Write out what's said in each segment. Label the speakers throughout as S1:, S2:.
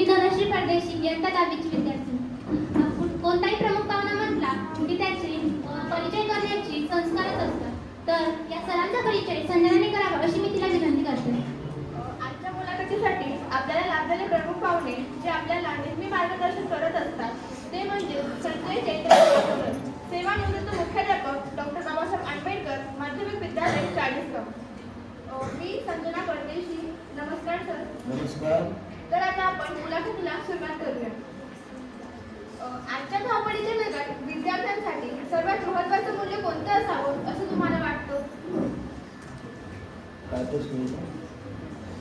S1: मी धनश्री परदेशी इयत्ता 10वीची विद्यार्थी. कोणताही प्रमुख पाहुणा म्हटला की त्याची परिचय करण्याची संस्कारच असतात. तर या सरांचा परिचय संजनाने करावा अशी मी तिला विनंती करते.
S2: आजच्या मुलाखतीसाठी आपल्याला लाभलेले प्रमुख पाहुणे जे आपल्याला नेहमी मार्गदर्शन करत असतात ते म्हणजे संजय चैतन्य, सेवानिवृत्त मुख्याध्यापक डॉक्टर बाबासाहेब आंबेडकर माध्यमिक विद्यालय चाळीसगाव. मी संजना परदेशी. नमस्कार सर.
S3: नमस्कार.
S2: तर आता आपण मुलाखतीला सुरुवात करूया. आजच्या धावपळीच्या जगात विद्यार्थ्यांसाठी सर्वात महत्त्वाचं मूल्य कोणतं असावं असं तुम्हाला वाटतं?
S3: काय प्रश्न?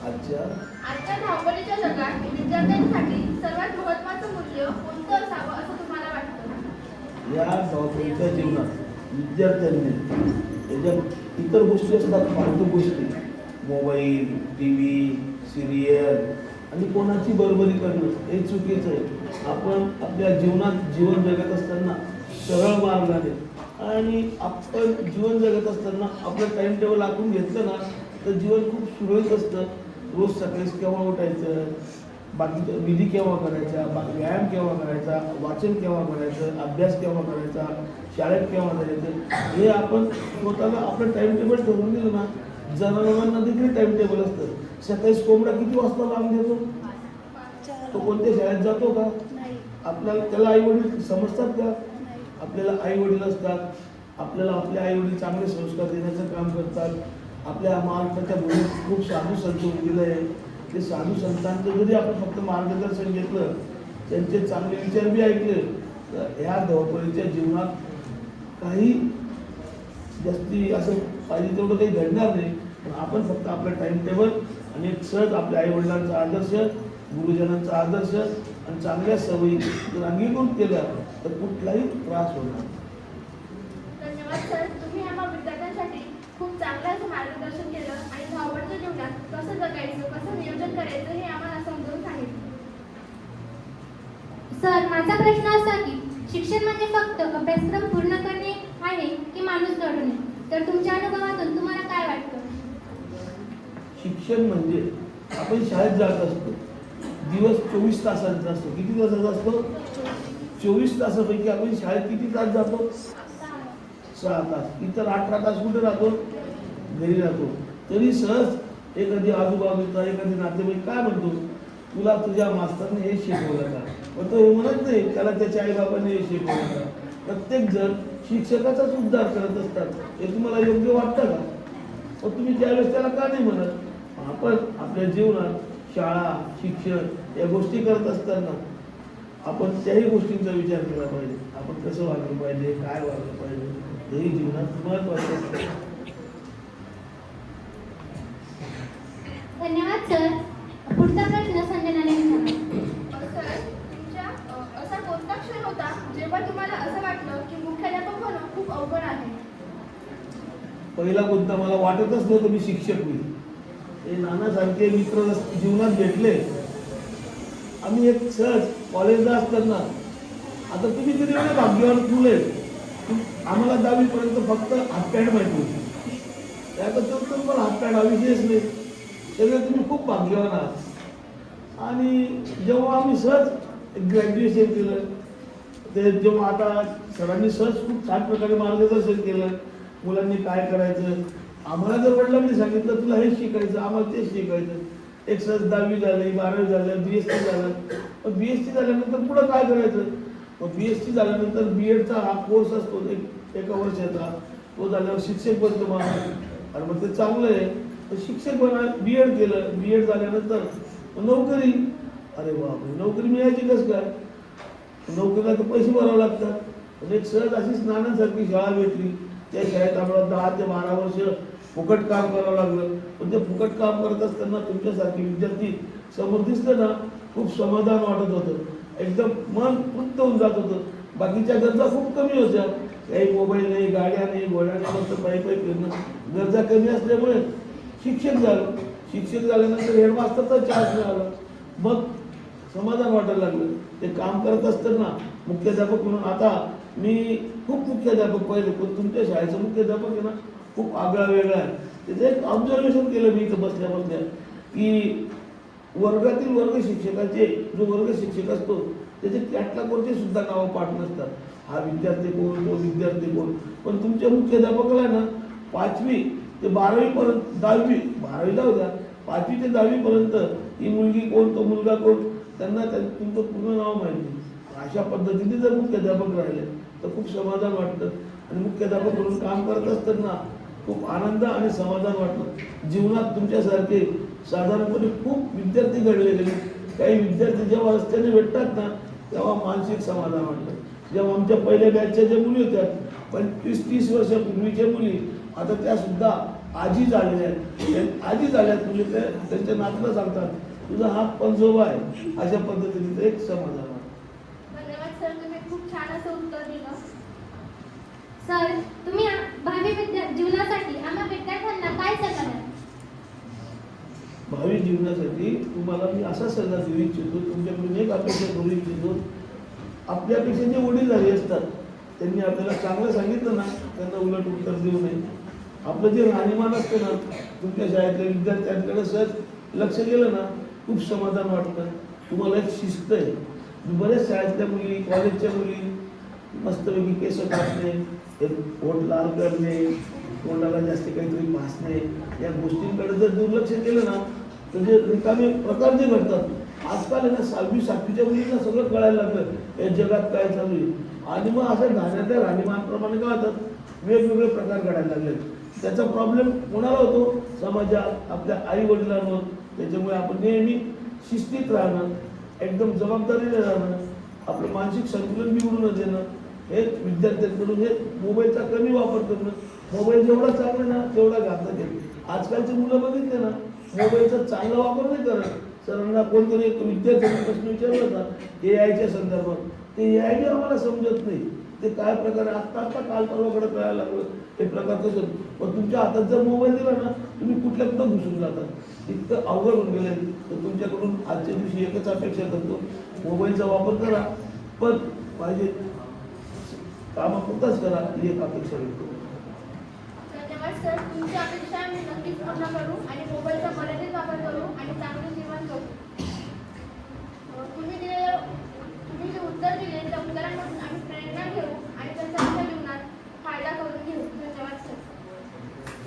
S2: आजच्या धावपळीच्या जगात विद्यार्थ्यांसाठी सर्वात महत्त्वाचं मूल्य कोणतं असावं असं तुम्हाला वाटतं?
S3: या धावपळीच्या जीवनात विद्यार्थ्यांनी त्याच्यात इतर गोष्टी असतात, फालतू गोष्टी, मोबाईल, टी व्ही, सिरियल आणि कोणाची बरोबरी करणं हे चुकीचं आहे. आपण आपल्या जीवन जगत असताना सरळ मार्गाने आणि आपण जीवन जगत असताना आपलं टाइम टेबल आखून घेतलं ना तर जीवन खूप सुरळीत असतं. रोज सकाळी केव्हा उठायचं, बाकीच्या विधी केव्हा करायचा, व्यायाम केव्हा करायचा, वाचन केव्हा करायचं, अभ्यास केव्हा करायचा, शाळेत केव्हा जायचं, हे आपण स्वतःला आपलं टाइम टेबल ठरवून दिलं ना. जनावरांना देखील टाइम टेबल असतं. सकाळी कोंबडा किती वाजता लावून देतो? तो कोणत्या शाळेत जातो का? आपल्याला त्याला आई वडील समजतात का? आपल्याला आई वडील असतात. आपल्याला आपले आई वडील चांगले संस्कार देण्याचं काम करतात. आपल्या महाराष्ट्राच्या भूमीत खूप साधू संत उरलेले आहे. ते साधू संतांचं जरी आपण फक्त मार्गदर्शन घेतलं, त्यांचे चांगले विचार बी ऐकले तर ह्या धावपळीच्या जीवनात काही जास्ती असं पाहिजे तेवढं काही घडणार नाही. पण आपण फक्त आपलं टाइम टेबल आणि एक सहज आपल्या आई वडिलांचा आदर्श, गुरुजनांचा आदर्श आणि चांगल्या सवयी जर अंगीकृत केल्या तर कुठलाही त्रास होणार.
S2: धन्यवाद सर. तुम्ही आम्हा विद्यार्थ्यांसाठी खूप चांगलं असं मार्गदर्शन केलं आणि धावपळीच्या जीवनात कसं जगायचं, कसं नियोजन करायचं हे आम्हाला समजावून सांगितलं.
S1: सर, माझा प्रश्न असा की शिक्षण म्हणजे फक्त अभ्यासक्रम पूर्ण करणे आहे की माणूस घडवणे? तर तुमच्या अनुभवातून तुम्हाला काय वाटतं?
S3: शिक्षण म्हणजे आपण शाळेत जात असतो. दिवस 24 तासांचा असतो. किती तासाचा असतो? 24 तासापैकी आपण शाळेत किती तास जातो? 6 तास. इतर 18 तास कुठे राहतो? घरी राहतो. तरी सहज एखादी आजूबाजूचा एखादी नातेवाईक काय म्हणतो, तुला तुझ्या मास्तरने हे शिकवलं का? पण तो हे म्हणत नाही, त्याला त्याच्या आईबापाने हे शिकवलं का? प्रत्येक जण शिक्षकाचाच उद्धार करत असतात. हे तुम्हाला योग्य वाटतं का? मग तुम्ही त्यावेळेस त्याला का नाही म्हणत? आपण आपल्या जीवनात शाळा, शिक्षण या गोष्टी करत असताना आपण त्याही गोष्टींचा विचार केला पाहिजे. आपण कसं वागलं पाहिजे, काय वागलं पाहिजे, हेही जीवनात महत्त्वाचं असतं.
S1: धन्यवाद सर. पुढचा प्रश्न संजनाने विचारला.
S2: सर, तुमच्या असा कोणता क्षण होता जेव्हा तुम्हाला असं वाटलं की मुख्याध्यापक होणं खूप अवघड आहे?
S3: पहिला कोणता मला वाटतच नव्हतं मी शिक्षक होईल. हे नानासारखे मित्र जीवनात भेटले. आम्ही एक सहज कॉलेजला असताना, आता तुम्ही तरी एवढे भाग्यवान फुले, आम्हाला 10वी पर्यंत फक्त हातपॅड माहिती होती. त्याबद्दल तर मला हातपॅड हा विषयच नाही. सगळे तुम्ही खूप भाग्यवान आहात. आणि जेव्हा आम्ही सहज ग्रॅज्युएशन केलं, ते जेव्हा आता सरांनी सहज खूप छान प्रकारे मार्गदर्शन केलं, मुलांनी काय करायचं. आम्हाला जर वडिलांनी सांगितलं तुला हे शिकायचं, आम्हाला तेच शिकायचं. एक सहज 10वी झाली, 12वी झालं, BSc झालं. पण BSc झाल्यानंतर पुढं काय करायचं? मग BSc झाल्यानंतर BEdचा हा कोर्स असतो एका वर्षाचा. तो झाल्यावर शिक्षक बनतो माणूस. आणि मग ते चांगलं आहे. तर शिक्षक बना, BEd केलं. BEd झाल्यानंतर नोकरी. अरे बापरे, नोकरी मिळायची कसं काय? नोकरीला तर पैसे भरावे लागतात. पण एक सहज अशीच नानांसारखी शाळा भेटली. त्या शाळेत आम्हाला 10 ते 12 वर्ष फुकट काम करावं लागलं. पण ते फुकट काम करत असताना तुमच्यासारखे विद्यार्थी समोर दिसलं ना, खूप समाधान वाटत होतं. एकदम मन तृप्त होऊन जात होतं. बाकीच्या गरजा खूप कमी होत्या. काही मोबाईल नाही, गाड्या नाही, घोड्या नाही, फक्त पायी फिरणं. गरजा कमी असल्यामुळे शिक्षक झालो. शिक्षक झाल्यानंतर हेडमास्टरचा चार्ज मिळाला. मग समाधान वाटायला लागलं. ते काम करत असताना मुख्याध्यापक म्हणून आता मी खूप मुख्याध्यापक पाहिले, पण तुमच्या शाळेचा मुख्याध्यापक आहे ना खूप आगळा वेगळा आहे. त्याचं एक ऑब्झर्वेशन केलं मी इथं बसल्या की वर्गातील वर्ग शिक्षकाचे जो वर्ग शिक्षक असतो त्याचे कॅटलॉगवरचे सुद्धा नावं पाठ नसतात. हा विद्यार्थी कोण, तो विद्यार्थी कोण. पण तुमच्या मुख्याध्यापकाला ना 5वी ते 12वी पर्यंत, 12वी जाऊ द्या, 5वी ते 10वी पर्यंत ही मुलगी कोण, तो मुलगा कोण, त्यांना तुमचं पूर्ण नाव माहिती. अशा पद्धतीने जर मुख्याध्यापक राहिले तर खूप समाधान वाटतं आणि मुख्याध्यापक म्हणून काम करत असताना खूप आनंद आणि समाधान वाटलं. जीवनात तुमच्यासारखे साधारणपणे खूप विद्यार्थी घडले गेले. काही विद्यार्थी जेव्हा रस्त्याने भेटतात ना तेव्हा मानसिक समाधान वाटलं. जेव्हा आमच्या पहिल्या बॅचच्या ज्या मुली होत्या 25-30 वर्षापूर्वीच्या मुली, आता त्या सुद्धा आजी झालेल्या आहेत. आजी झाल्यात मुली, त्यांच्या नातला सांगतात तुझा हा पंजोबा आहे. अशा पद्धतीने एक समाधान वाटतं.
S2: धन्यवाद सर, तुम्ही खूप छान असं उत्तर दिलं.
S1: सर, तुम्ही भावी जीवनासाठी आम्हा विद्यार्थ्यांना काय सल्ला द्याल?
S3: भावी जीवनासाठी तुम्हाला मी असा सल्ला देऊ इच्छितो, तुमच्याकडून एक अपेक्षा करू इच्छितो. आपल्यापेक्षा जे वडीलधारी असतात त्यांनी आपल्याला चांगलं सांगितलं ना त्यांना उलट उत्तर देऊ नये. आपलं जे राहणीमान असतं ना तुमच्या शाळेतल्या विद्यार्थ्यांकडे सहज लक्ष गेलं ना खूप समाधान वाटतं. तुम्हाला एक शिस्त आहे. बऱ्याच शाळेतल्या मुली, कॉलेजच्या मुली मस्तपैकी केस कापणे, पोट लाल करणे, तोंडाला जास्त काहीतरी भासणे, या गोष्टींकडे जर दुर्लक्ष केलं ना तर जे रिकामे प्रकार जे घडतात आजकाल आहे ना 6वी 7वीच्या मुलींना सगळं कळायला लागलं या जगात काय चालू आहे. आणि मग असं घाण्याच्या राहणीमानप्रमाणे काय होतात वेगवेगळे प्रकार घडायला लागले. त्याचा प्रॉब्लेम कोणाला होतो? समाजात, आपल्या आई वडिलांवर. त्याच्यामुळे आपण नेहमी शिस्तीत राहणं, एकदम जबाबदारीने राहणं, आपलं मानसिक संतुलन बिघडू न देणं, हे विद्यार्थ्यांकडून हे मोबाईलचा कमी वापर करणं. मोबाईल जेवढा चांगला ना तेवढा घातक आहे. आजकालची मुलं बघितले ना मोबाईलचा चांगला वापर नाही करत. सरांना कोणतरी एक विद्यार्थ्यांनी प्रश्न विचारला होता AI च्या संदर्भात. ते AI बी आम्हाला समजत नाही. ते काय प्रकार आत्ता काल परवाकडे कळायला लागलं हे प्रकार कसं. पण तुमच्या हातात जर मोबाईल दिला ना तुम्ही कुठल्या कुठं घुसून जाता. इतकं अवघड होऊन गेलं. तर तुमच्याकडून आजच्या दिवशी एकच अपेक्षा करतो, मोबाईलचा वापर करा पण पाहिजे कामापुरताच करा ही एक अपेक्षा करतो.
S2: धन्यवाद सर, तुमची अपेक्षा आम्ही नक्कीच पूर्ण करू आणि मोबाईलचा मर्यादित वापर करू आणि चांगली